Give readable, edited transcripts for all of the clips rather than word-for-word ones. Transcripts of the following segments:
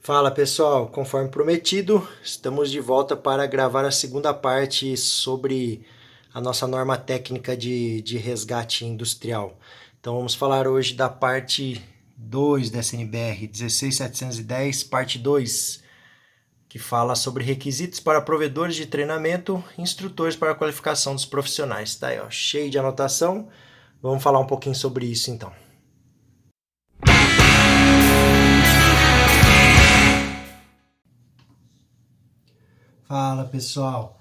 Fala pessoal, conforme prometido, estamos de volta para gravar a segunda parte sobre a nossa norma técnica de resgate industrial. Então vamos falar hoje da parte 2 da SNBR 16710, parte 2, que fala sobre requisitos para provedores de treinamento e instrutores para a qualificação dos profissionais. Tá aí, ó, cheio de anotação. Vamos falar um pouquinho sobre isso então. Fala pessoal,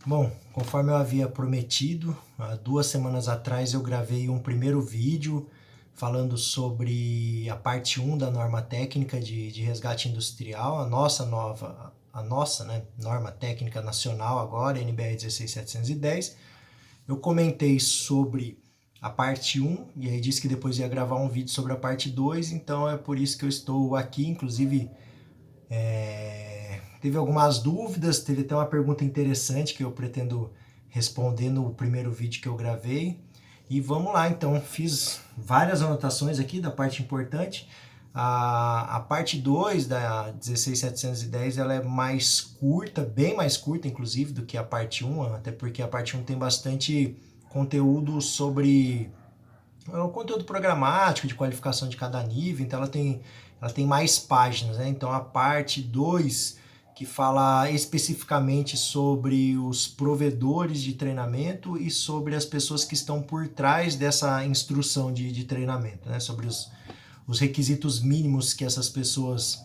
bom, conforme eu havia prometido, há 2 semanas atrás eu gravei um primeiro vídeo falando sobre a parte 1 da norma técnica de resgate industrial, a nossa norma técnica nacional agora, NBR 16710. Eu comentei sobre a parte 1 e aí disse que depois ia gravar um vídeo sobre a parte 2, então é por isso que eu estou aqui, inclusive teve algumas dúvidas, teve até uma pergunta interessante que eu pretendo responder no primeiro vídeo que eu gravei. E vamos lá, então, fiz várias anotações aqui da parte importante. A parte 2 da 16710 ela é mais curta, bem mais curta, inclusive, do que a parte 1, até porque a parte 1 tem bastante conteúdo sobre o conteúdo programático, de qualificação de cada nível, então ela tem mais páginas, né? Então a parte 2, que fala especificamente sobre os provedores de treinamento e sobre as pessoas que estão por trás dessa instrução de treinamento, né? Sobre os requisitos mínimos que essas pessoas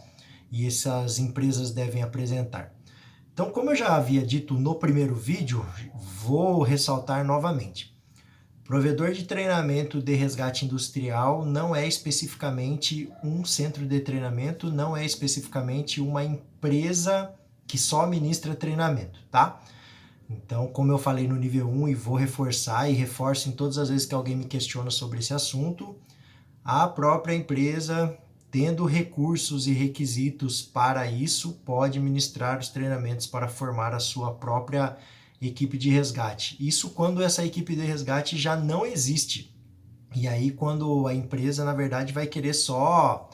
e essas empresas devem apresentar. Então, como eu já havia dito no primeiro vídeo, vou ressaltar novamente. Provedor de treinamento de resgate industrial não é especificamente um centro de treinamento, não é especificamente uma empresa que só ministra treinamento, tá? Então, como eu falei no nível 1 e vou reforçar e reforço em todas as vezes que alguém me questiona sobre esse assunto, a própria empresa, tendo recursos e requisitos para isso, pode ministrar os treinamentos para formar a sua própria equipe de resgate. Isso quando essa equipe de resgate já não existe. E aí quando a empresa, na verdade, vai querer só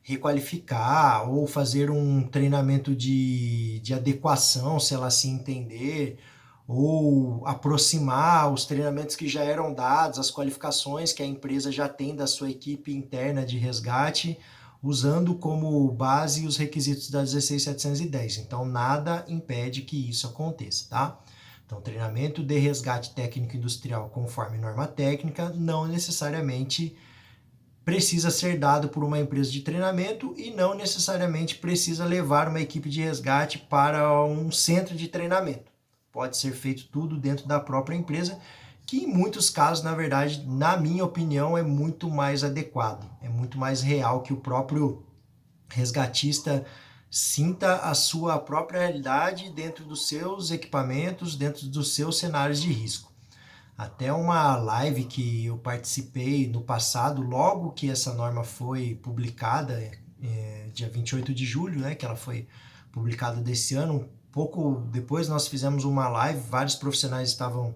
requalificar ou fazer um treinamento de adequação, se ela assim entender, ou aproximar os treinamentos que já eram dados, as qualificações que a empresa já tem da sua equipe interna de resgate, usando como base os requisitos da 16710. Então, nada impede que isso aconteça, tá? Então, treinamento de resgate técnico industrial conforme norma técnica não necessariamente precisa ser dado por uma empresa de treinamento e não necessariamente precisa levar uma equipe de resgate para um centro de treinamento. Pode ser feito tudo dentro da própria empresa, que em muitos casos, na verdade, na minha opinião, é muito mais adequado, é muito mais real que o próprio resgatista sinta a sua própria realidade dentro dos seus equipamentos, dentro dos seus cenários de risco. Até uma live que eu participei no passado, logo que essa norma foi publicada, dia 28 de julho, né, que ela foi publicada desse ano, um pouco depois nós fizemos uma live, vários profissionais estavam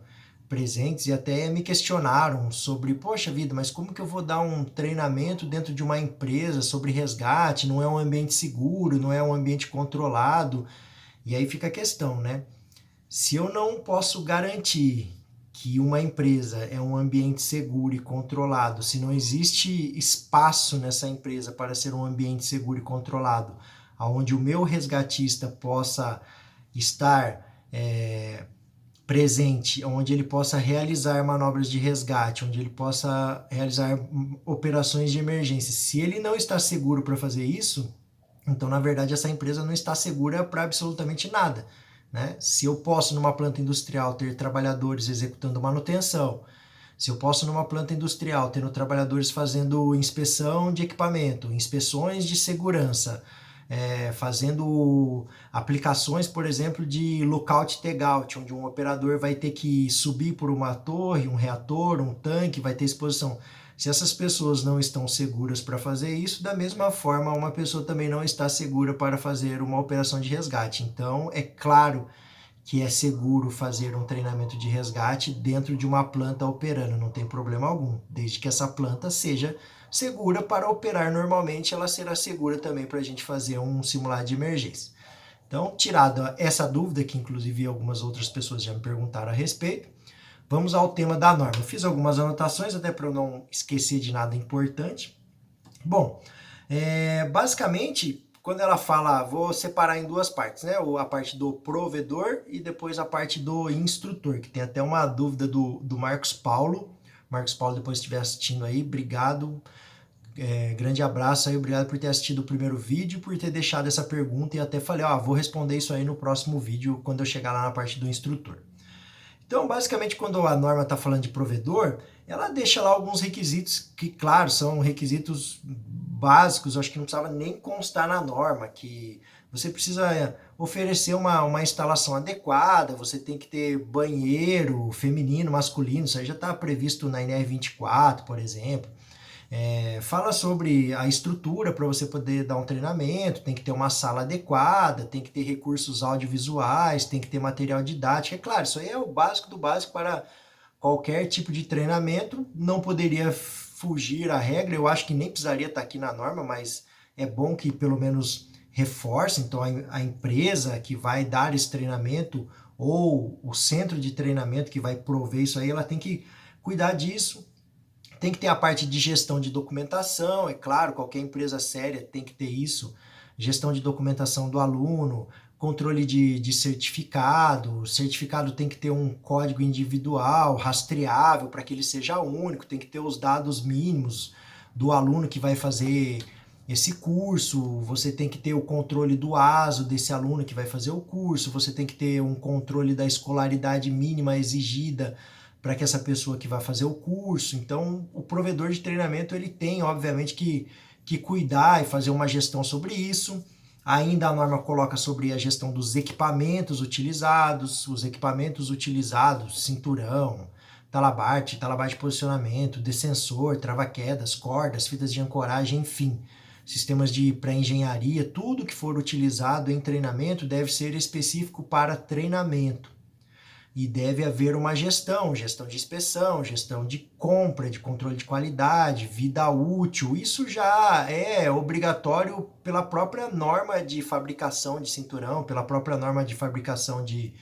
presentes e até me questionaram sobre, poxa vida, mas como que eu vou dar um treinamento dentro de uma empresa sobre resgate? Não é um ambiente seguro, não é um ambiente controlado. E aí fica a questão, né? Se eu não posso garantir que uma empresa é um ambiente seguro e controlado, se não existe espaço nessa empresa para ser um ambiente seguro e controlado, onde o meu resgatista possa estar presente, onde ele possa realizar manobras de resgate, onde ele possa realizar operações de emergência. Se ele não está seguro para fazer isso, então, na verdade, essa empresa não está segura para absolutamente nada, né? Se eu posso, numa planta industrial, ter trabalhadores executando manutenção, se eu posso, numa planta industrial, tendo trabalhadores fazendo inspeção de equipamento, inspeções de segurança, fazendo aplicações, por exemplo, de lookout tagout, onde um operador vai ter que subir por uma torre, um reator, um tanque, vai ter exposição. Se essas pessoas não estão seguras para fazer isso, da mesma forma, uma pessoa também não está segura para fazer uma operação de resgate. Então, é claro que é seguro fazer um treinamento de resgate dentro de uma planta operando, não tem problema algum, desde que essa planta seja segura para operar normalmente, ela será segura também para a gente fazer um simulado de emergência. Então, tirada essa dúvida, que inclusive algumas outras pessoas já me perguntaram a respeito, vamos ao tema da norma. Eu fiz algumas anotações até para eu não esquecer de nada importante. Bom, basicamente, quando ela fala, vou separar em duas partes, né? A parte do provedor e depois a parte do instrutor, que tem até uma dúvida do Marcos Paulo. Marcos Paulo, depois estiver assistindo aí, obrigado. Grande abraço aí, obrigado por ter assistido o primeiro vídeo, por ter deixado essa pergunta e até falei, vou responder isso aí no próximo vídeo, quando eu chegar lá na parte do instrutor. Então, basicamente, quando a norma está falando de provedor, ela deixa lá alguns requisitos que, claro, são requisitos básicos, eu acho que não precisava nem constar na norma, que você precisa oferecer uma instalação adequada, você tem que ter banheiro feminino, masculino, isso aí já está previsto na NR24, por exemplo. Fala sobre a estrutura para você poder dar um treinamento, tem que ter uma sala adequada, tem que ter recursos audiovisuais, tem que ter material didático. É claro, isso aí é o básico do básico para qualquer tipo de treinamento, não poderia fugir à regra, eu acho que nem precisaria estar aqui na norma, mas é bom que pelo menos reforce, então a empresa que vai dar esse treinamento ou o centro de treinamento que vai prover isso aí, ela tem que cuidar disso. Tem que ter a parte de gestão de documentação, é claro, qualquer empresa séria tem que ter isso, gestão de documentação do aluno, controle de certificado, certificado tem que ter um código individual, rastreável, para que ele seja único, tem que ter os dados mínimos do aluno que vai fazer esse curso, você tem que ter o controle do ASO desse aluno que vai fazer o curso, você tem que ter um controle da escolaridade mínima exigida para que essa pessoa que vai fazer o curso. Então, o provedor de treinamento ele tem, obviamente, que cuidar e fazer uma gestão sobre isso. Ainda a norma coloca sobre a gestão dos equipamentos utilizados, cinturão, talabarte de posicionamento, descensor, trava-quedas, cordas, fitas de ancoragem, enfim. Sistemas de pré-engenharia, tudo que for utilizado em treinamento deve ser específico para treinamento. E deve haver uma gestão de inspeção, gestão de compra, de controle de qualidade, vida útil. Isso já é obrigatório pela própria norma de fabricação de cinturão, pela própria norma de fabricação de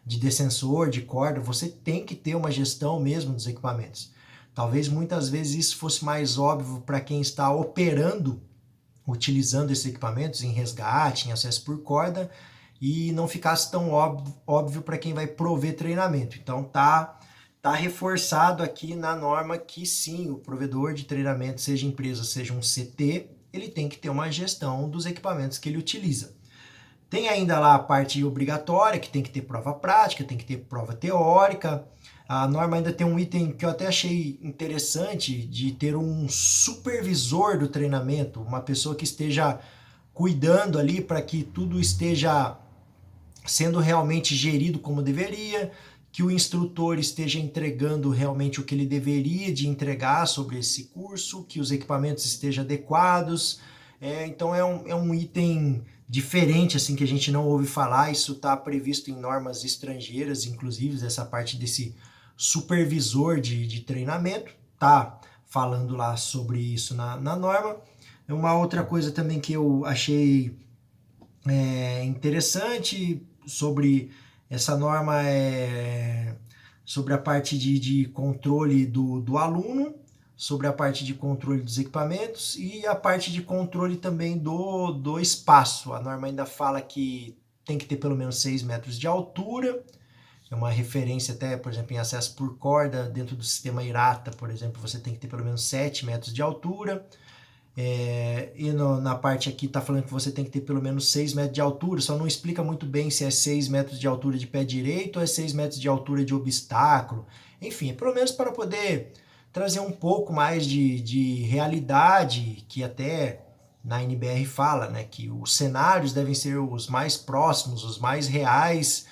descensor, de corda. Você tem que ter uma gestão mesmo dos equipamentos. Talvez muitas vezes isso fosse mais óbvio para quem está operando, utilizando esses equipamentos em resgate, em acesso por corda, e não ficasse tão óbvio para quem vai prover treinamento. Então tá reforçado aqui na norma que sim, o provedor de treinamento, seja empresa, seja um CT, ele tem que ter uma gestão dos equipamentos que ele utiliza. Tem ainda lá a parte obrigatória, que tem que ter prova prática, tem que ter prova teórica. A norma ainda tem um item que eu até achei interessante, de ter um supervisor do treinamento, uma pessoa que esteja cuidando ali para que tudo esteja sendo realmente gerido como deveria, que o instrutor esteja entregando realmente o que ele deveria de entregar sobre esse curso, que os equipamentos estejam adequados. Então é um item diferente assim que a gente não ouve falar, isso está previsto em normas estrangeiras, inclusive essa parte desse supervisor de treinamento, tá falando lá sobre isso na norma. Uma outra coisa também que eu achei interessante sobre essa norma sobre a parte de controle do aluno, sobre a parte de controle dos equipamentos e a parte de controle também do espaço. A norma ainda fala que tem que ter pelo menos 6 metros de altura, é uma referência até, por exemplo, em acesso por corda, dentro do sistema IRATA, por exemplo, você tem que ter pelo menos 7 metros de altura. Na parte aqui está falando que você tem que ter pelo menos 6 metros de altura, só não explica muito bem se é 6 metros de altura de pé direito ou é 6 metros de altura de obstáculo. Enfim, pelo menos para poder trazer um pouco mais de realidade, que até na NBR fala, né, que os cenários devem ser os mais próximos, os mais reais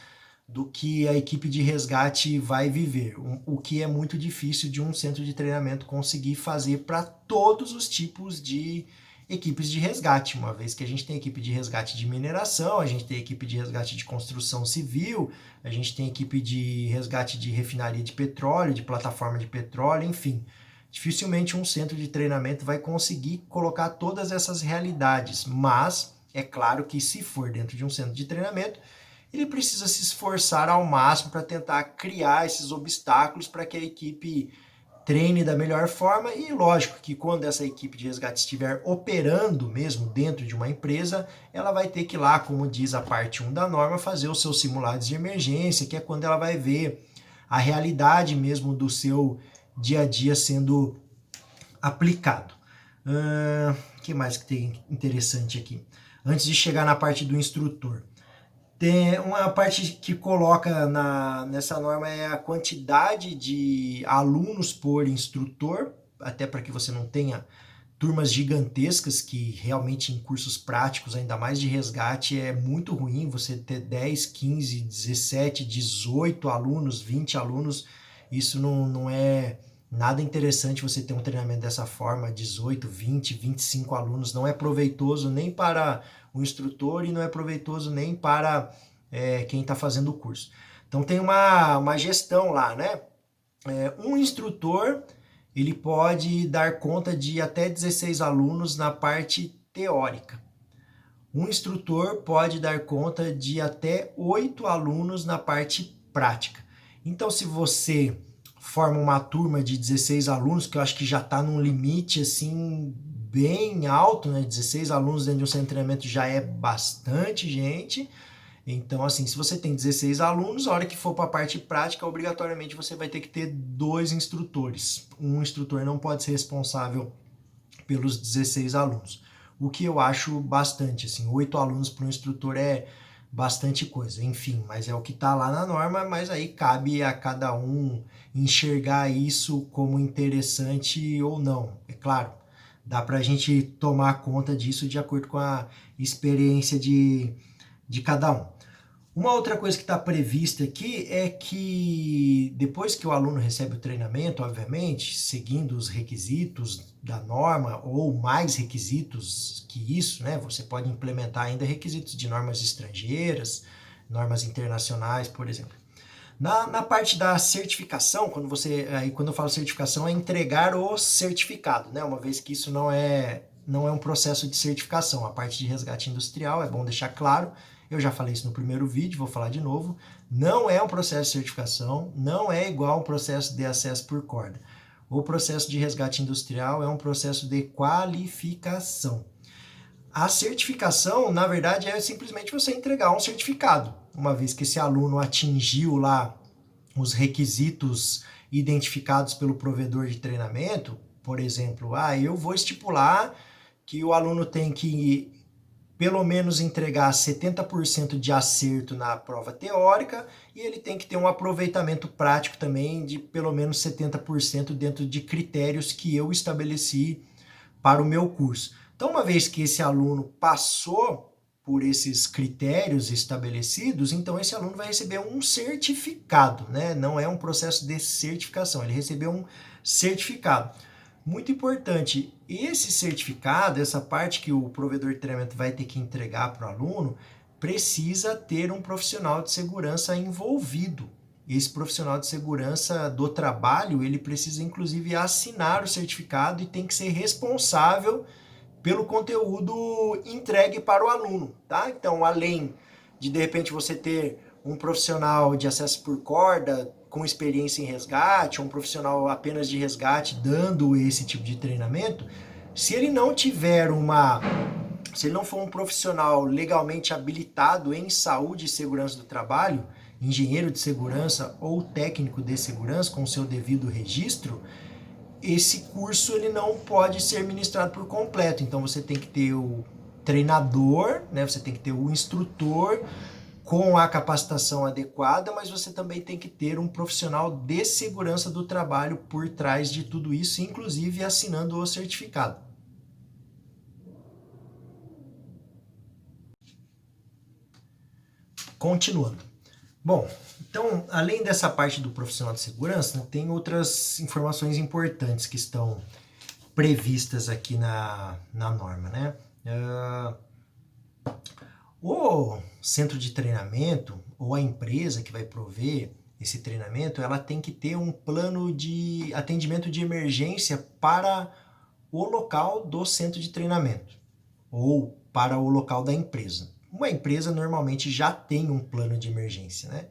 do que a equipe de resgate vai viver, o que é muito difícil de um centro de treinamento conseguir fazer para todos os tipos de equipes de resgate, uma vez que a gente tem equipe de resgate de mineração, a gente tem equipe de resgate de construção civil, a gente tem equipe de resgate de refinaria de petróleo, de plataforma de petróleo, enfim. dificilmente um centro de treinamento vai conseguir colocar todas essas realidades, mas é claro que se for dentro de um centro de treinamento, ele precisa se esforçar ao máximo para tentar criar esses obstáculos para que a equipe treine da melhor forma e lógico que quando essa equipe de resgate estiver operando mesmo dentro de uma empresa, ela vai ter que ir lá, como diz a parte 1 da norma, fazer os seus simulados de emergência, que é quando ela vai ver a realidade mesmo do seu dia a dia sendo aplicado. Que mais que tem interessante aqui? Antes de chegar na parte do instrutor. Tem uma parte que coloca nessa norma é a quantidade de alunos por instrutor, até para que você não tenha turmas gigantescas, que realmente em cursos práticos, ainda mais de resgate, é muito ruim você ter 10, 15, 17, 18 alunos, 20 alunos, isso não é nada interessante você ter um treinamento dessa forma, 18, 20, 25 alunos, não é proveitoso nem para o instrutor e não é proveitoso nem para quem está fazendo o curso. Então tem uma gestão lá, né? Um instrutor, ele pode dar conta de até 16 alunos na parte teórica. Um instrutor pode dar conta de até 8 alunos na parte prática. Então, se você forma uma turma de 16 alunos, que eu acho que já está num limite assim bem alto, né? 16 alunos dentro de um centro de treinamento já é bastante gente. Então, assim, se você tem 16 alunos, a hora que for para a parte prática, obrigatoriamente você vai ter que ter 2 instrutores. Um instrutor não pode ser responsável pelos 16 alunos. O que eu acho bastante, assim, 8 alunos para um instrutor é bastante coisa. Enfim, mas é o que está lá na norma, mas aí cabe a cada um enxergar isso como interessante ou não. É claro, dá para a gente tomar conta disso de acordo com a experiência de cada um. Uma outra coisa que está prevista aqui é que depois que o aluno recebe o treinamento, obviamente, seguindo os requisitos da norma ou mais requisitos que isso, né? Você pode implementar ainda requisitos de normas estrangeiras, normas internacionais, por exemplo. Na parte da certificação, quando eu falo certificação, é entregar o certificado, né? Uma vez que isso não é um processo de certificação. A parte de resgate industrial, é bom deixar claro, eu já falei isso no primeiro vídeo, vou falar de novo, não é um processo de certificação, não é igual um processo de acesso por corda. O processo de resgate industrial é um processo de qualificação. A certificação, na verdade, é simplesmente você entregar um certificado. Uma vez que esse aluno atingiu lá os requisitos identificados pelo provedor de treinamento, por exemplo, eu vou estipular que o aluno tem que pelo menos entregar 70% de acerto na prova teórica e ele tem que ter um aproveitamento prático também de pelo menos 70% dentro de critérios que eu estabeleci para o meu curso. Então, uma vez que esse aluno passou por esses critérios estabelecidos, então esse aluno vai receber um certificado, né? Não é um processo de certificação, ele recebeu um certificado. Muito importante, esse certificado, essa parte que o provedor de treinamento vai ter que entregar para o aluno, precisa ter um profissional de segurança envolvido. Esse profissional de segurança do trabalho, ele precisa inclusive assinar o certificado e tem que ser responsável pelo conteúdo entregue para o aluno, tá? Então, além de repente você ter um profissional de acesso por corda com experiência em resgate, ou um profissional apenas de resgate dando esse tipo de treinamento, se ele não for um profissional legalmente habilitado em saúde e segurança do trabalho, engenheiro de segurança ou técnico de segurança com seu devido registro, esse curso ele não pode ser ministrado por completo. Então você tem que ter o treinador, né? Você tem que ter o instrutor com a capacitação adequada, mas você também tem que ter um profissional de segurança do trabalho por trás de tudo isso, inclusive assinando o certificado. Continuando. Bom, então, além dessa parte do profissional de segurança, né, tem outras informações importantes que estão previstas aqui na norma, né? O centro de treinamento ou a empresa que vai prover esse treinamento, ela tem que ter um plano de atendimento de emergência para o local do centro de treinamento ou para o local da empresa. Uma empresa normalmente já tem um plano de emergência, né?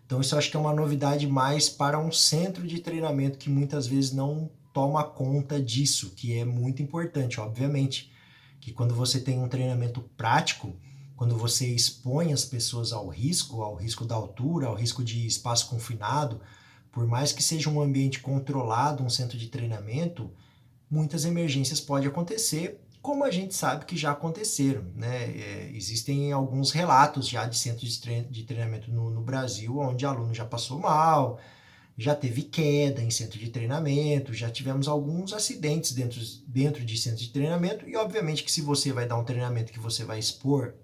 Então isso eu acho que é uma novidade mais para um centro de treinamento que muitas vezes não toma conta disso, que é muito importante, obviamente, que quando você tem um treinamento prático, quando você expõe as pessoas ao risco da altura, ao risco de espaço confinado, por mais que seja um ambiente controlado, um centro de treinamento, muitas emergências podem acontecer, como a gente sabe que já aconteceram, né? Existem alguns relatos já de centros de treinamento no Brasil, onde aluno já passou mal, já teve queda em centro de treinamento, já tivemos alguns acidentes dentro de centro de treinamento, e obviamente que se você vai dar um treinamento que você vai expor,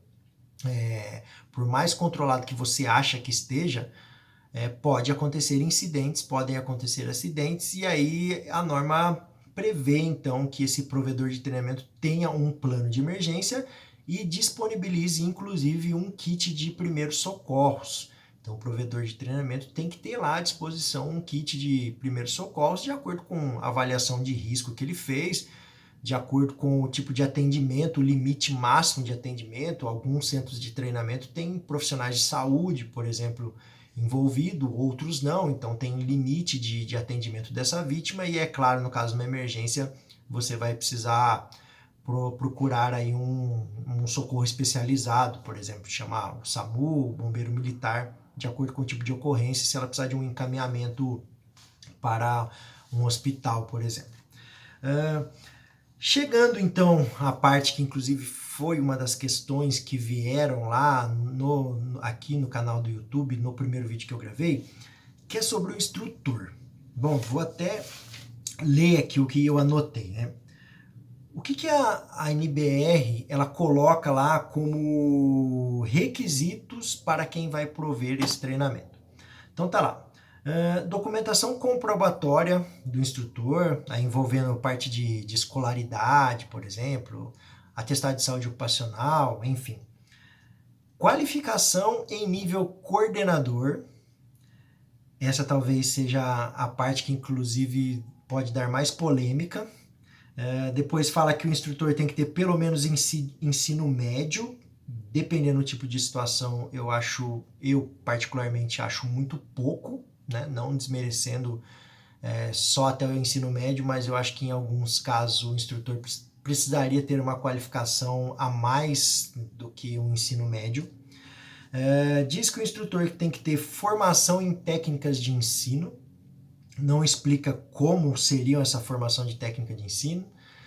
por mais controlado que você acha que esteja, pode acontecer incidentes, podem acontecer acidentes, e aí a norma prevê então que esse provedor de treinamento tenha um plano de emergência e disponibilize inclusive um kit de primeiros socorros. Então o provedor de treinamento tem que ter lá à disposição um kit de primeiros socorros de acordo com a avaliação de risco que ele fez, de acordo com o tipo de atendimento, o limite máximo de atendimento. Alguns centros de treinamento têm profissionais de saúde, por exemplo, envolvido, outros não, então tem limite de atendimento dessa vítima e é claro, no caso de uma emergência, você vai precisar procurar aí um socorro especializado, por exemplo, chamar o SAMU, o bombeiro militar, de acordo com o tipo de ocorrência, se ela precisar de um encaminhamento para um hospital, por exemplo. Chegando então à parte que inclusive foi uma das questões que vieram lá aqui no canal do YouTube, no primeiro vídeo que eu gravei, que é sobre o instrutor. Bom, vou até ler aqui o que eu anotei, né? O que a NBR ela coloca lá como requisitos para quem vai prover esse treinamento? Então tá lá. Documentação comprobatória do instrutor, envolvendo parte de escolaridade, por exemplo, atestado de saúde ocupacional, enfim. Qualificação em nível coordenador. Essa talvez seja a parte que inclusive pode dar mais polêmica. Depois fala que o instrutor tem que ter pelo menos ensino médio. Dependendo do tipo de situação, eu particularmente acho muito pouco, né? Não desmerecendo só até o ensino médio, mas eu acho que em alguns casos o instrutor precisaria ter uma qualificação a mais do que o ensino médio. Diz que o instrutor tem que ter formação em técnicas de ensino, não explica como seria essa formação de técnica de ensino,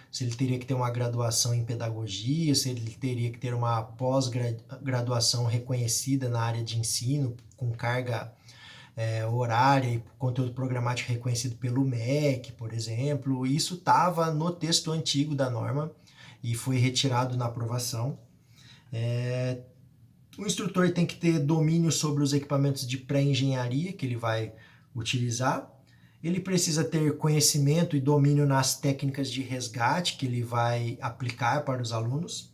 se ele teria que ter uma graduação em pedagogia, se ele teria que ter uma pós-graduação reconhecida na área de ensino, com carga horária e conteúdo programático reconhecido pelo MEC, por exemplo. Isso estava no texto antigo da norma e foi retirado na aprovação. O instrutor tem que ter domínio sobre os equipamentos de pré-engenharia que ele vai utilizar. Ele precisa ter conhecimento e domínio nas técnicas de resgate que ele vai aplicar para os alunos.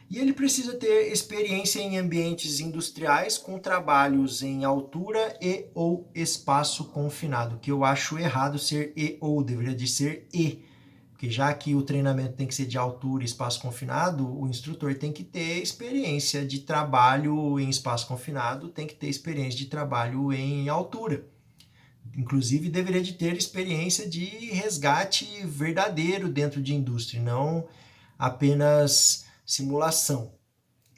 E ele precisa ter experiência em ambientes industriais com trabalhos em altura e ou espaço confinado, que eu acho errado ser e ou, deveria de ser e, porque já que o treinamento tem que ser de altura e espaço confinado, o instrutor tem que ter experiência de trabalho em espaço confinado, tem que ter experiência de trabalho em altura. Inclusive, deveria de ter experiência de resgate verdadeiro dentro de indústria, não apenas simulação.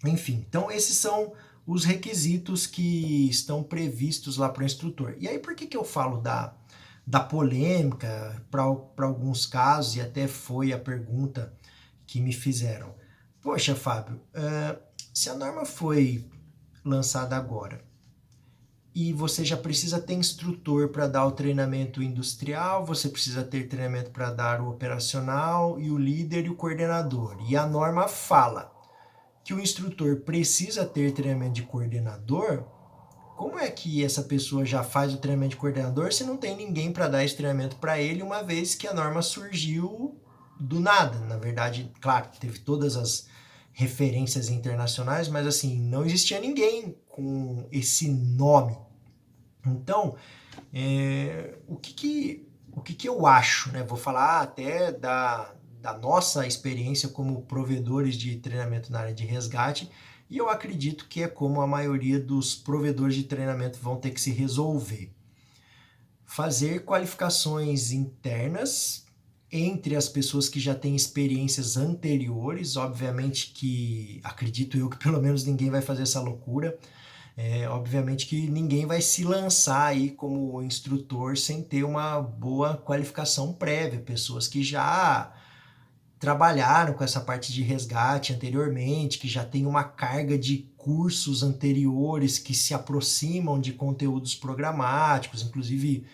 Enfim, então esses são os requisitos que estão previstos lá para o instrutor. E aí, por que eu falo da polêmica para alguns casos, e até foi a pergunta que me fizeram? Poxa, Fábio, se a norma foi lançada agora, e você já precisa ter instrutor para dar o treinamento industrial, você precisa ter treinamento para dar o operacional e o líder e o coordenador. E a norma fala que o instrutor precisa ter treinamento de coordenador. Como é que essa pessoa já faz o treinamento de coordenador se não tem ninguém para dar esse treinamento para ele, uma vez que a norma surgiu do nada? Na verdade, claro, teve todas as referências internacionais, mas assim, não existia ninguém com esse nome. Então, o que que eu acho, né? Vou falar até da nossa experiência como provedores de treinamento na área de resgate, e eu acredito que é como a maioria dos provedores de treinamento vão ter que se resolver. Fazer qualificações internas entre as pessoas que já têm experiências anteriores, obviamente que acredito eu que pelo menos ninguém vai fazer essa loucura. Obviamente que ninguém vai se lançar aí como instrutor sem ter uma boa qualificação prévia. Pessoas que já trabalharam com essa parte de resgate anteriormente, que já tem uma carga de cursos anteriores que se aproximam de conteúdos programáticos, inclusive,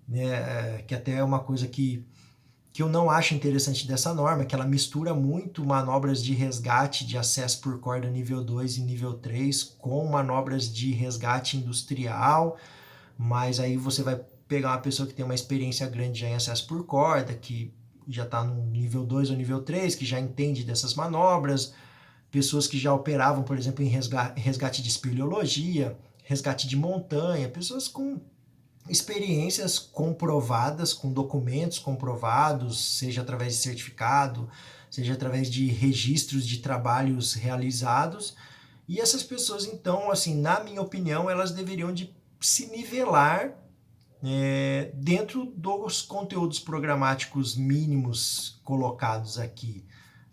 né, que até é uma coisa que eu não acho interessante dessa norma, que ela mistura muito manobras de resgate de acesso por corda nível 2 e nível 3 com manobras de resgate industrial, mas aí você vai pegar uma pessoa que tem uma experiência grande já em acesso por corda, que já está no nível 2 ou nível 3, que já entende dessas manobras, pessoas que já operavam, por exemplo, em resgate de espeleologia, resgate de montanha, pessoas com experiências comprovadas, com documentos comprovados, seja através de certificado, seja através de registros de trabalhos realizados. E essas pessoas, então, assim, na minha opinião, elas deveriam de se nivelar dentro dos conteúdos programáticos mínimos colocados aqui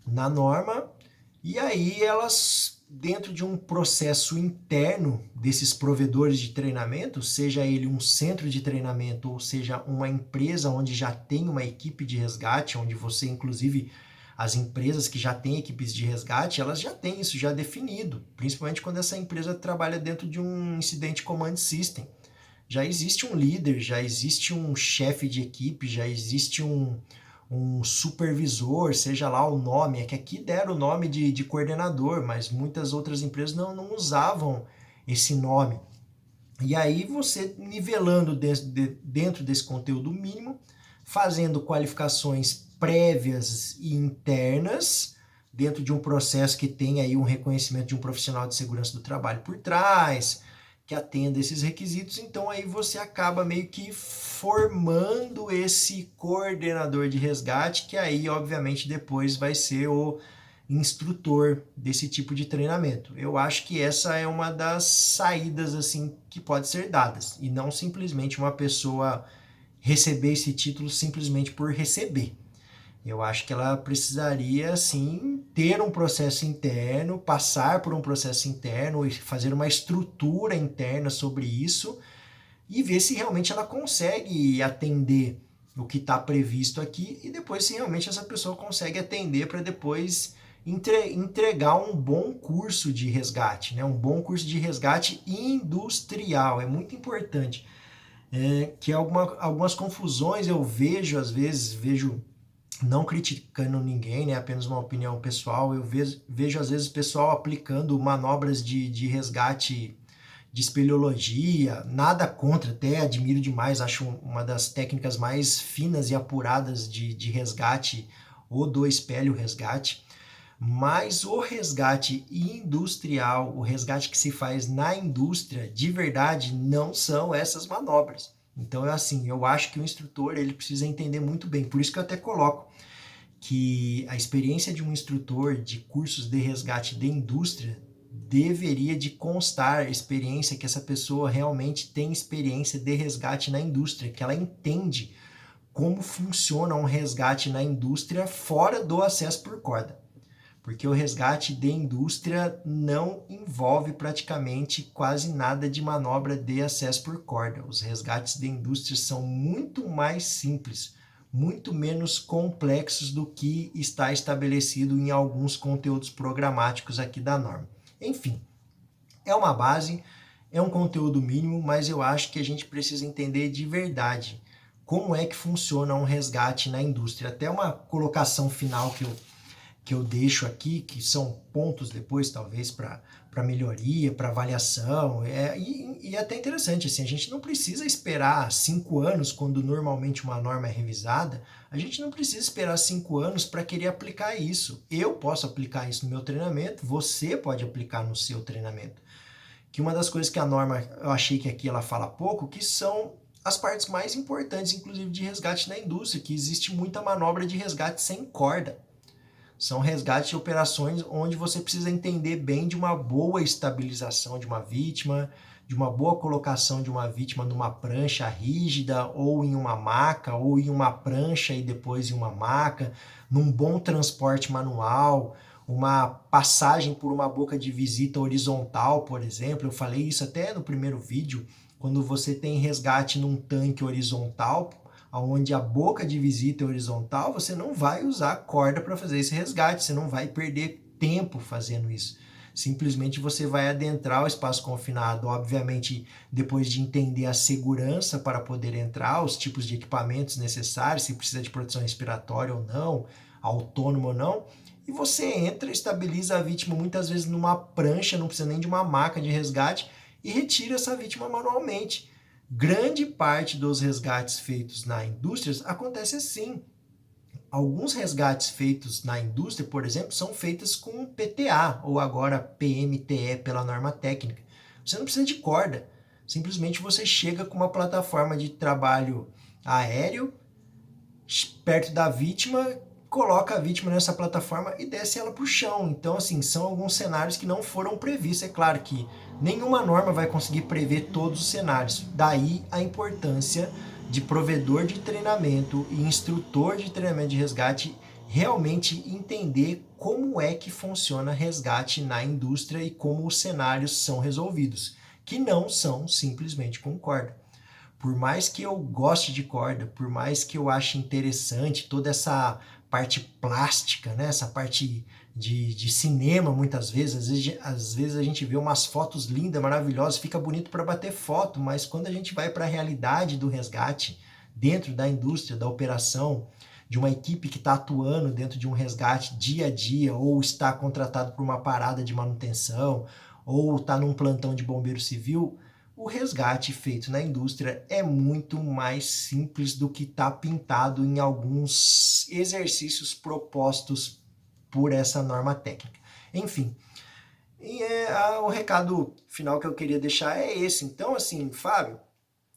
na norma, e aí elas, dentro de um processo interno desses provedores de treinamento, seja ele um centro de treinamento ou seja uma empresa onde já tem uma equipe de resgate, onde você, inclusive, as empresas que já têm equipes de resgate, elas já têm isso já definido, principalmente quando essa empresa trabalha dentro de um incident command system. Já existe um líder, já existe um chefe de equipe, já existe um supervisor, seja lá o nome, é que aqui deram o nome de coordenador, mas muitas outras empresas não usavam esse nome. E aí você nivelando dentro desse conteúdo mínimo, fazendo qualificações prévias e internas, dentro de um processo que tem aí um reconhecimento de um profissional de segurança do trabalho por trás, que atenda esses requisitos, então aí você acaba meio que formando esse coordenador de resgate, que aí obviamente depois vai ser o instrutor desse tipo de treinamento. Eu acho que essa é uma das saídas assim que pode ser dadas, e não simplesmente uma pessoa receber esse título simplesmente por receber. Eu acho que ela precisaria, sim, ter um processo interno, passar por um processo interno e fazer uma estrutura interna sobre isso e ver se realmente ela consegue atender o que está previsto aqui e depois se realmente essa pessoa consegue atender para depois entregar um bom curso de resgate, né? Um bom curso de resgate industrial. É muito importante. Que algumas confusões eu vejo, às vezes, não criticando ninguém, né? Apenas uma opinião pessoal. Eu vejo às vezes o pessoal aplicando manobras de resgate de espeleologia, nada contra, até admiro demais, acho uma das técnicas mais finas e apuradas de resgate, ou do espelho resgate, mas o resgate industrial, o resgate que se faz na indústria, de verdade, não são essas manobras. Então, assim, eu acho que o instrutor ele precisa entender muito bem, por isso que eu até coloco que a experiência de um instrutor de cursos de resgate de indústria deveria de constar a experiência que essa pessoa realmente tem experiência de resgate na indústria, que ela entende como funciona um resgate na indústria fora do acesso por corda. Porque o resgate de indústria não envolve praticamente quase nada de manobra de acesso por corda. Os resgates de indústria são muito mais simples, muito menos complexos do que está estabelecido em alguns conteúdos programáticos aqui da norma. Enfim, é uma base, é um conteúdo mínimo, mas eu acho que a gente precisa entender de verdade como é que funciona um resgate na indústria. Até uma colocação final que eu deixo aqui, que são pontos depois, talvez, para melhoria, para avaliação, e é até interessante, assim, a gente não precisa esperar 5 anos, quando normalmente uma norma é revisada, a gente não precisa esperar 5 anos para querer aplicar isso. Eu posso aplicar isso no meu treinamento, você pode aplicar no seu treinamento. que uma das coisas que a norma, eu achei que aqui ela fala pouco, que são as partes mais importantes, inclusive de resgate na indústria, que existe muita manobra de resgate sem corda. São resgates de operações onde você precisa entender bem de uma boa estabilização de uma vítima, de uma boa colocação de uma vítima numa prancha rígida, ou em uma maca, ou em uma prancha e depois em uma maca, num bom transporte manual, uma passagem por uma boca de visita horizontal, por exemplo. Eu falei isso até no primeiro vídeo, quando você tem resgate num tanque horizontal, onde a boca de visita é horizontal, você não vai usar corda para fazer esse resgate, você não vai perder tempo fazendo isso. Simplesmente você vai adentrar o espaço confinado, obviamente depois de entender a segurança para poder entrar, os tipos de equipamentos necessários, se precisa de proteção respiratória ou não, autônomo ou não, e você entra, estabiliza a vítima muitas vezes numa prancha, não precisa nem de uma maca de resgate, e retira essa vítima manualmente. Grande parte dos resgates feitos na indústria acontece assim. Alguns resgates feitos na indústria, por exemplo, são feitos com PTA, ou agora PMTE pela norma técnica. Você não precisa de corda, simplesmente você chega com uma plataforma de trabalho aéreo perto da vítima, coloca a vítima nessa plataforma e desce ela para o chão. Então, assim, são alguns cenários que não foram previstos. É claro que nenhuma norma vai conseguir prever todos os cenários. Daí a importância de provedor de treinamento e instrutor de treinamento de resgate realmente entender como é que funciona resgate na indústria e como os cenários são resolvidos, que não são simplesmente com corda. Por mais que eu goste de corda, por mais que eu ache interessante toda essa parte plástica, né? Essa parte de cinema, muitas vezes. Às vezes a gente vê umas fotos lindas, maravilhosas, fica bonito para bater foto, mas quando a gente vai para a realidade do resgate, dentro da indústria, da operação, de uma equipe que está atuando dentro de um resgate dia a dia, ou está contratado por uma parada de manutenção, ou está num plantão de bombeiro civil, o resgate feito na indústria é muito mais simples do que está pintado em alguns exercícios propostos por essa norma técnica. Enfim, o recado final que eu queria deixar é esse. Então, assim, Fábio,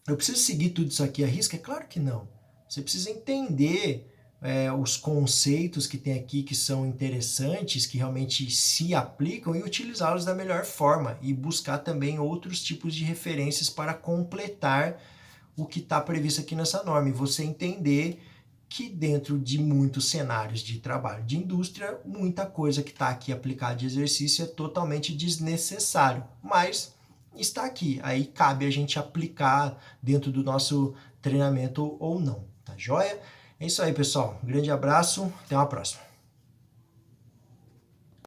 eu preciso seguir tudo isso aqui à risca? É claro que não. Você precisa entender os conceitos que tem aqui que são interessantes, que realmente se aplicam, e utilizá-los da melhor forma, e buscar também outros tipos de referências para completar o que está previsto aqui nessa norma, e você entender que dentro de muitos cenários de trabalho de indústria, muita coisa que está aqui aplicada de exercício é totalmente desnecessário, mas está aqui, aí cabe a gente aplicar dentro do nosso treinamento ou não, tá joia? É isso aí, pessoal. Um grande abraço, até uma próxima.